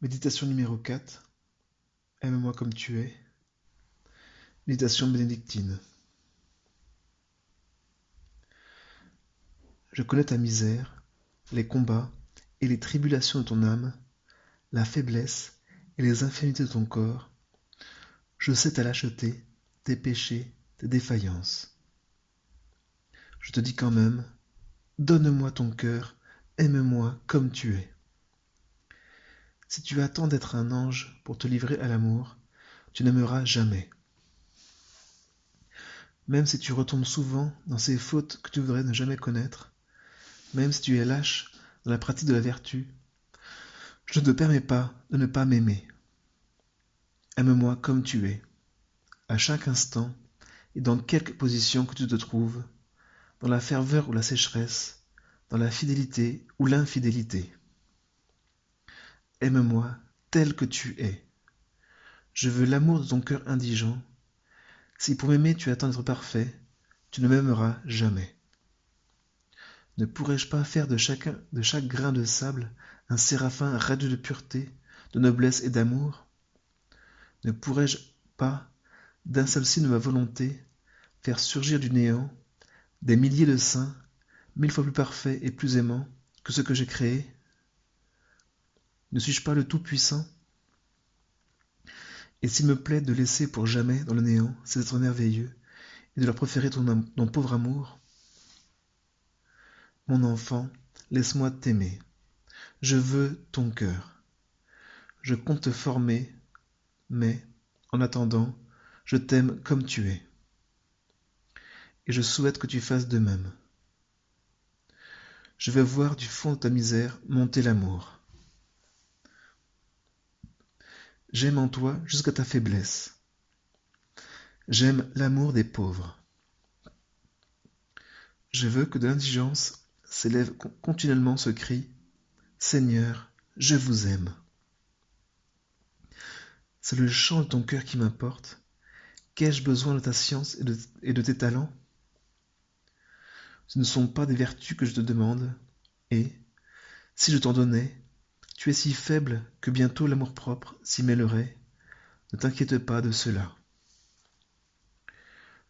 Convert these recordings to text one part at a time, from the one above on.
Méditation numéro 4. Aime-moi comme tu es. Méditation bénédictine. Je connais ta misère, les combats et les tribulations de ton âme, la faiblesse et les infirmités de ton corps. Je sais ta lâcheté, tes péchés, tes défaillances. Je te dis quand même, donne-moi ton cœur, aime-moi comme tu es. Si tu attends d'être un ange pour te livrer à l'amour, tu n'aimeras jamais. Même si tu retombes souvent dans ces fautes que tu voudrais ne jamais connaître, même si tu es lâche dans la pratique de la vertu, je ne te permets pas de ne pas m'aimer. Aime-moi comme tu es, à chaque instant et dans quelque position que tu te trouves, dans la ferveur ou la sécheresse, dans la fidélité ou l'infidélité. Aime-moi tel que tu es. Je veux l'amour de ton cœur indigent. Si pour m'aimer tu attends d'être parfait, tu ne m'aimeras jamais. Ne pourrais-je pas faire de chaque grain de sable un séraphin radieux de pureté, de noblesse et d'amour? Ne pourrais-je pas, d'un seul signe de ma volonté, faire surgir du néant des milliers de saints, 1000 fois plus parfaits et plus aimants que ceux que j'ai créés? Ne suis-je pas le Tout-Puissant? Et s'il me plaît de laisser pour jamais dans le néant ces êtres merveilleux et de leur préférer ton pauvre amour, mon enfant, laisse-moi t'aimer. Je veux ton cœur. Je compte te former, mais, en attendant, je t'aime comme tu es. Et je souhaite que tu fasses de même. Je veux voir du fond de ta misère monter l'amour. J'aime en toi jusqu'à ta faiblesse. J'aime l'amour des pauvres. Je veux que de l'indigence s'élève continuellement ce cri: Seigneur, je vous aime. C'est le chant de ton cœur qui m'importe. Qu'ai-je besoin de ta science et de tes talents? Ce ne sont pas des vertus que je te demande, et, si je t'en donnais, tu es si faible que bientôt l'amour-propre s'y mêlerait. Ne t'inquiète pas de cela.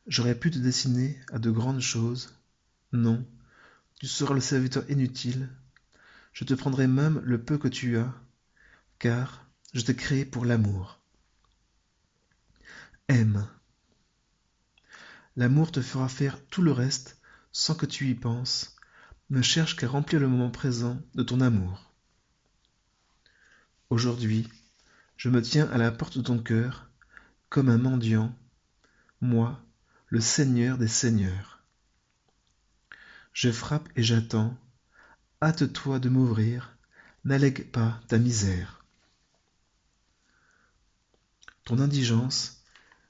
J'aurais pu te destiner à de grandes choses. Non, tu seras le serviteur inutile. Je te prendrai même le peu que tu as, car je t'ai créé pour l'amour. Aime. L'amour te fera faire tout le reste sans que tu y penses. Ne cherche qu'à remplir le moment présent de ton amour. Aujourd'hui, je me tiens à la porte de ton cœur, comme un mendiant, moi, le Seigneur des Seigneurs. Je frappe et j'attends. Hâte-toi de m'ouvrir, n'allègue pas ta misère. Ton indigence,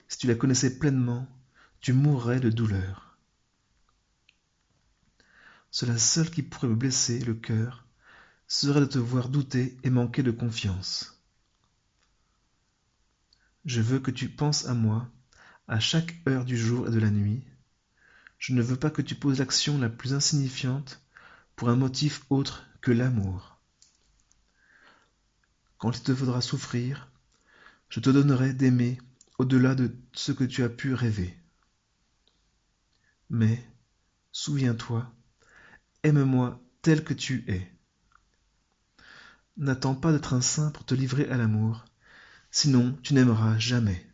si tu la connaissais pleinement, tu mourrais de douleur. Cela seul qui pourrait me blesser le cœur serait de te voir douter et manquer de confiance. Je veux que tu penses à moi à chaque heure du jour et de la nuit. Je ne veux pas que tu poses l'action la plus insignifiante pour un motif autre que l'amour. Quand il te faudra souffrir, je te donnerai d'aimer au-delà de ce que tu as pu rêver. Mais, souviens-toi, aime-moi tel que tu es. N'attends pas d'être un saint pour te livrer à l'amour, sinon tu n'aimeras jamais.